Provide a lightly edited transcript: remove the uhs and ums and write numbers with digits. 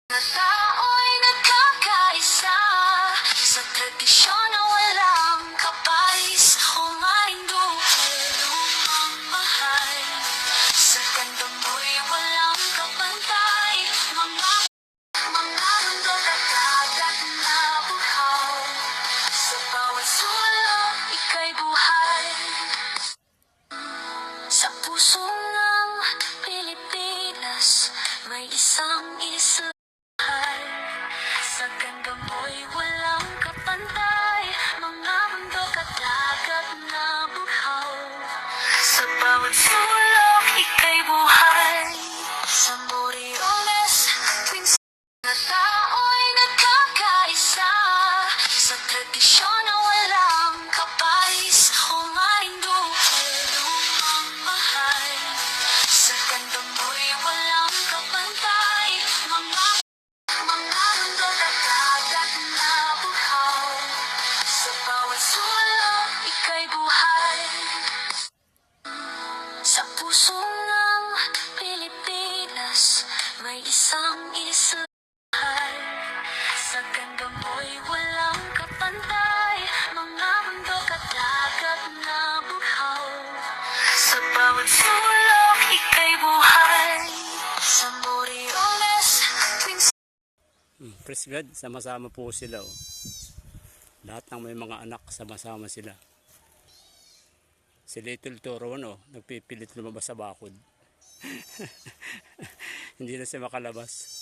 Mga tao'y nagkakaisa sa tradisyon na walang kapais. Umaring duhay, lumang mahal. Sa ganda mo'y walang kapantay. Mga bundok at dagat na buhaw. Sa bawat sulok, ika'y buhay. Sa puso ng Pilipinas, may isang isla. Sa ganda mo'y walang kapantay. Mga bundok at dagat na buhaw. Sa bawat sulok, ika'y buhay. Sa Moriones, tuwing mga tao'y nagkakaisa sa tradisyon na walang kapais. Umaring duhay, lumang mahal. Sa ganda mo'y walang kapantay. Mga bundok at dagat na buhaw. Sa bawat sulok, ika'y buhay. Sa puso ng Pilipinas, may isang isla. Sa ganda mo'y walang kapantay. Mga bundok at dagat na buhaw. Sa bawat sulok, ika'y buhay. Sa Moriones, tuwing Praise God, sama-sama po sila. Oh. Lahat ng may mga anak, sama-sama sila. Si Little Toro, nagpipilit lumabas sa bakod. Hindi na siya makalabas.